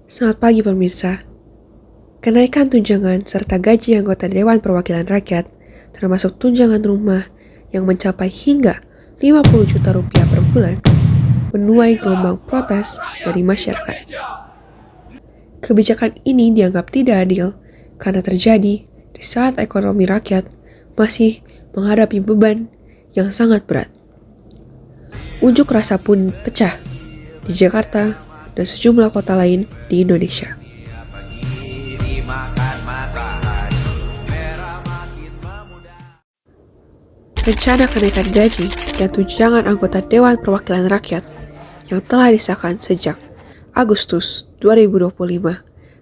Selamat pagi pemirsa. Kenaikan tunjangan serta gaji anggota Dewan Perwakilan Rakyat, termasuk tunjangan rumah yang mencapai hingga 50 juta rupiah per bulan, menuai gelombang protes dari masyarakat. Kebijakan ini dianggap tidak adil karena terjadi di saat ekonomi rakyat masih menghadapi beban yang sangat berat. Unjuk rasa pun pecah di Jakarta dan sejumlah kota lain di Indonesia. Rencana kenaikan gaji dan tunjangan anggota Dewan Perwakilan Rakyat yang telah disahkan sejak Agustus 2025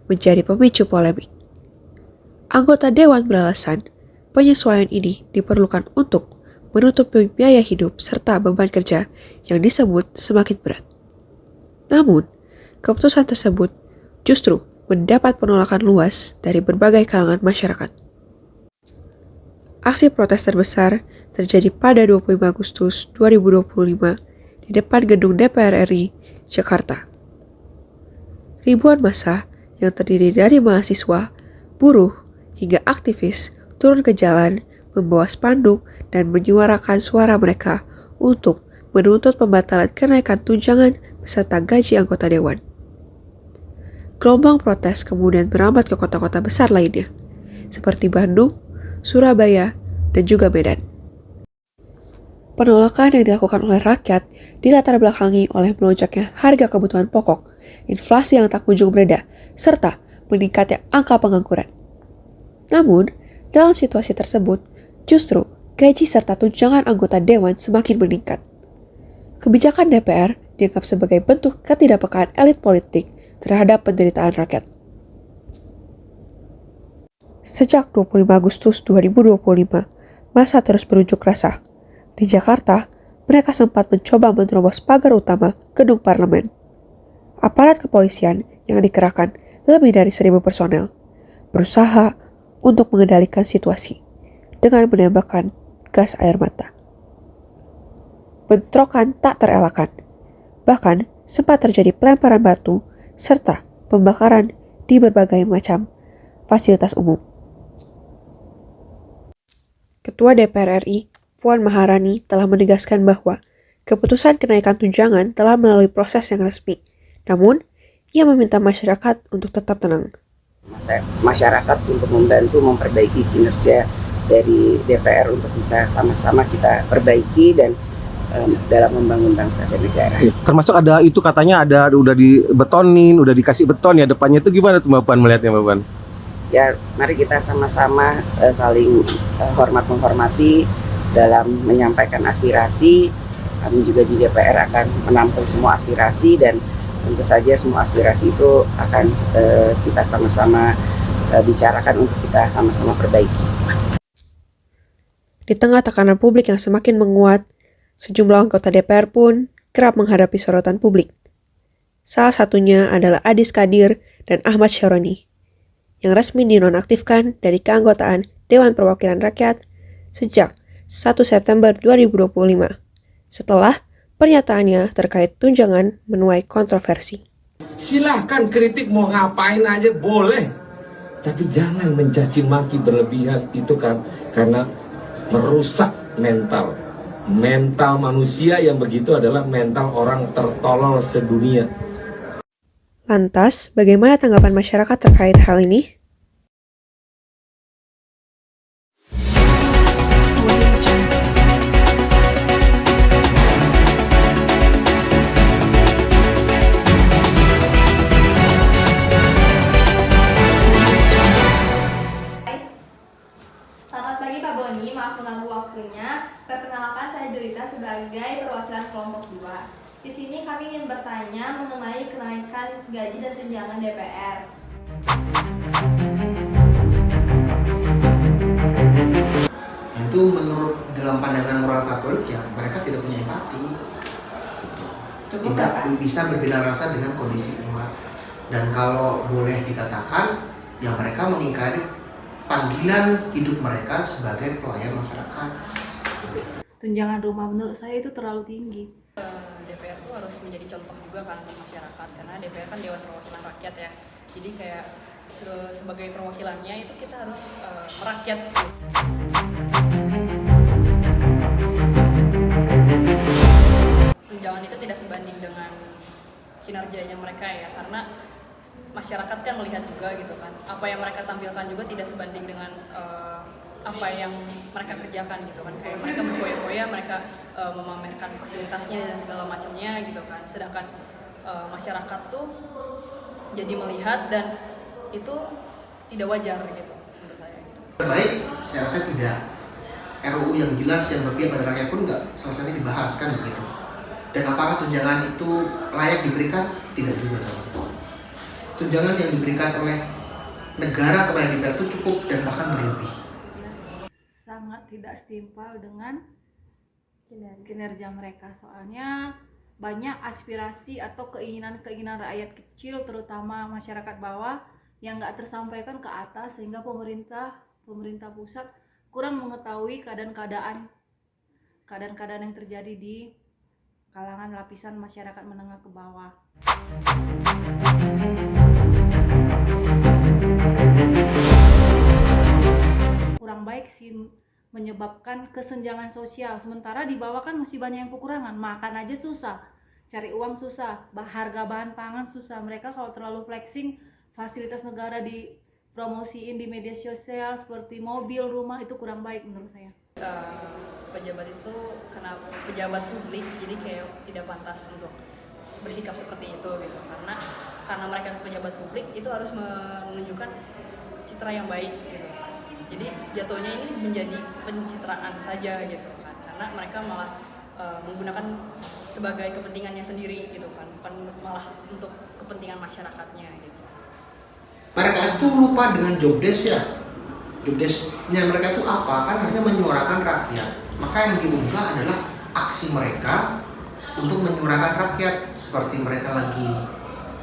menjadi pemicu polemik. Anggota Dewan beralasan penyesuaian ini diperlukan untuk menutupi biaya hidup serta beban kerja yang disebut semakin berat. Namun, keputusan tersebut justru mendapat penolakan luas dari berbagai kalangan masyarakat. Aksi protes terbesar terjadi pada 25 Agustus 2025 di depan gedung DPR RI, Jakarta. Ribuan massa yang terdiri dari mahasiswa, buruh, hingga aktivis turun ke jalan membawa spanduk dan menyuarakan suara mereka untuk menuntut pembatalan kenaikan tunjangan beserta gaji anggota dewan. Gelombang protes kemudian merambat ke kota-kota besar lainnya, seperti Bandung, Surabaya, dan juga Medan. Penolakan yang dilakukan oleh rakyat dilatar belakangi oleh melonjaknya harga kebutuhan pokok, inflasi yang tak kunjung mereda, serta meningkatnya angka pengangguran. Namun, dalam situasi tersebut, justru gaji serta tunjangan anggota dewan semakin meningkat. Kebijakan DPR dianggap sebagai bentuk ketidakpekaan elit politik terhadap penderitaan rakyat. Sejak 25 Agustus 2025, massa terus berunjuk rasa. Di Jakarta, mereka sempat mencoba menerobos pagar utama gedung parlemen. Aparat kepolisian yang dikerahkan lebih dari 1.000 personel berusaha untuk mengendalikan situasi dengan menembakkan gas air mata. Bentrokan tak terelakkan. Bahkan sempat terjadi pelemparan batu serta pembakaran di berbagai macam fasilitas umum. Ketua DPR RI, Puan Maharani, telah menegaskan bahwa keputusan kenaikan tunjangan telah melalui proses yang resmi. Namun, ia meminta masyarakat untuk tetap tenang. Masyarakat untuk membantu memperbaiki kinerja dari DPR untuk bisa sama-sama kita perbaiki dan dalam membangun bangsa dan negara. Termasuk ada itu katanya udah dibetonin, udah dikasih beton ya depannya, itu gimana tuh Mbak Puan melihatnya Mbak Puan? Ya, mari kita sama-sama saling hormat menghormati dalam menyampaikan aspirasi. Kami juga di DPR akan menampung semua aspirasi dan tentu saja semua aspirasi itu akan kita sama-sama bicarakan untuk kita sama-sama perbaiki. Di tengah tekanan publik yang semakin menguat, sejumlah anggota DPR pun kerap menghadapi sorotan publik. Salah satunya adalah Adis Kadir dan Ahmad Syaroni, yang resmi dinonaktifkan dari keanggotaan Dewan Perwakilan Rakyat sejak 1 September 2025, setelah pernyataannya terkait tunjangan menuai kontroversi. Silahkan kritik mau ngapain aja boleh, tapi jangan mencaci maki berlebihan, itu kan karena merusak mental manusia yang begitu adalah mental orang tertolol sedunia. Lantas, bagaimana tanggapan masyarakat terkait hal ini? Selamat pagi Kak Boni, maaf mengganggu waktunya. Perkenalkan, saya Jelita sebagai perwakilan kelompok 2. Di sini kami ingin bertanya mengenai kenaikan gaji dan tunjangan DPR. Itu menurut dalam pandangan moral Katolik ya mereka tidak punya empati, gitu. Tidak bisa berbeda rasa dengan kondisi umat. Dan kalau boleh dikatakan ya mereka mengingkari panggilan hidup mereka sebagai pelayan masyarakat. Tunjangan rumah menurut saya itu terlalu tinggi. DPR tuh harus menjadi contoh juga kan untuk masyarakat, karena DPR kan Dewan Perwakilan Rakyat ya. Jadi kayak sebagai perwakilannya itu kita harus merakyat. Tunjangan itu tidak sebanding dengan kinerjanya mereka ya, karena masyarakat kan melihat juga gitu kan, apa yang mereka tampilkan juga tidak sebanding dengan apa yang mereka kerjakan gitu kan. Kayak mereka berfoya-foya, mereka memamerkan fasilitasnya dan segala macamnya gitu kan, sedangkan masyarakat tuh jadi melihat dan itu tidak wajar gitu menurut saya gitu. Baik, saya rasa tidak. RUU yang jelas yang berpihak pada rakyat pun nggak selesai dibahas kan begitu. Dan apakah tunjangan itu layak diberikan? Tidak juga teman-teman. Tunjangan yang diberikan oleh negara kepada DPR itu cukup dan bahkan berlebih. Sangat tidak setimpal dengan kinerja mereka, soalnya banyak aspirasi atau keinginan rakyat kecil, terutama masyarakat bawah, yang nggak tersampaikan ke atas, sehingga pemerintah pusat kurang mengetahui keadaan-keadaan yang terjadi di kalangan lapisan masyarakat menengah ke bawah. Kurang baik sih, menyebabkan kesenjangan sosial. Sementara di bawah kan masih banyak yang kekurangan, makan aja susah, cari uang susah, harga bahan pangan susah. Mereka kalau terlalu flexing fasilitas negara dipromosiin di media sosial seperti mobil, rumah, itu kurang baik menurut saya. Pejabat itu karena pejabat publik, jadi kayak tidak pantas untuk bersikap seperti itu gitu, karena mereka pejabat publik itu harus menunjukkan citra yang baik gitu. Jadi jatuhnya ini menjadi pencitraan saja gitu kan, karena mereka malah menggunakan sebagai kepentingannya sendiri gitu kan, bukan malah untuk kepentingan masyarakatnya gitu. Mereka itu lupa dengan job desk ya. Job desk-nya mereka itu apa? Kan harusnya menyuarakan rakyat. Maka yang diunggah adalah aksi mereka untuk menyuarakan rakyat, seperti mereka lagi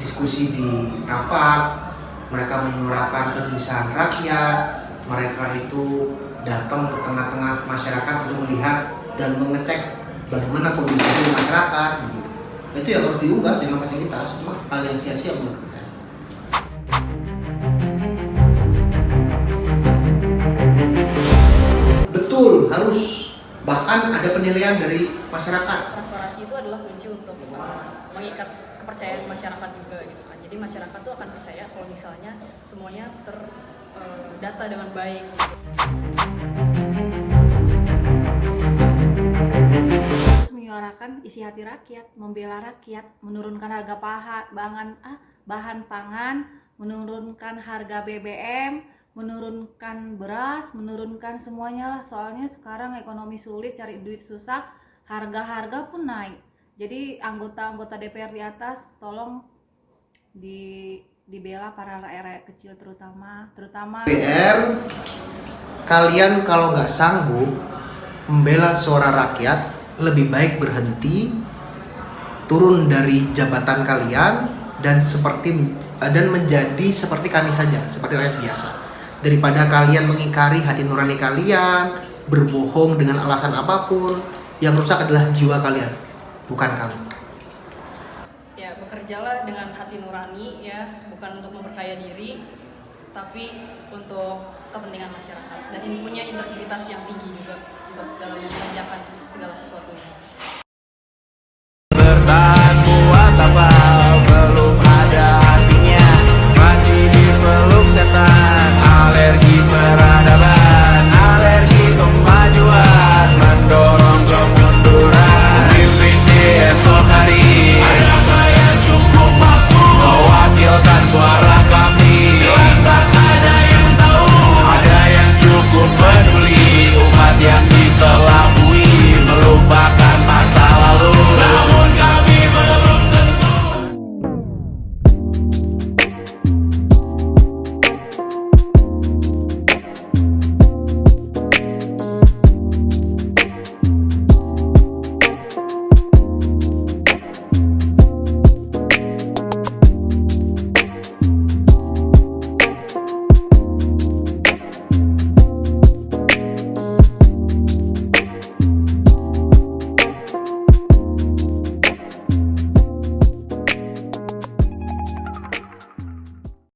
diskusi di rapat, mereka menyuarakan kegelisahan rakyat, mereka itu datang ke tengah-tengah masyarakat untuk melihat dan mengecek bagaimana kondisi masyarakat begitu. Nah, itu yang harus diunggah, jangan fasilitas, cuma hal yang sia-sia menurut saya. Betul, harus. Bahkan ada penilaian dari masyarakat. Transparansi itu adalah kunci untuk mengikat kepercayaan masyarakat juga gitu kan. Jadi masyarakat tuh akan percaya kalau misalnya semuanya terdata dengan baik. Menyuarakan isi hati rakyat, membela rakyat, menurunkan harga bahan pangan, menurunkan harga BBM, menurunkan beras, menurunkan semuanya lah. Soalnya sekarang ekonomi sulit, cari duit susah, harga-harga pun naik. Jadi anggota-anggota DPR di atas tolong dibela para rakyat kecil terutama DPR. Kalian kalau nggak sanggup membela suara rakyat, lebih baik berhenti, turun dari jabatan kalian dan menjadi seperti kami saja, seperti rakyat biasa. Daripada kalian mengingkari hati nurani kalian, berbohong dengan alasan apapun, yang rusak adalah jiwa kalian, bukan kami. Ya, bekerjalah dengan hati nurani ya, bukan untuk memperkaya diri, tapi untuk kepentingan masyarakat. Dan punya integritas yang tinggi juga untuk dalam mengerjakan segala sesuatunya.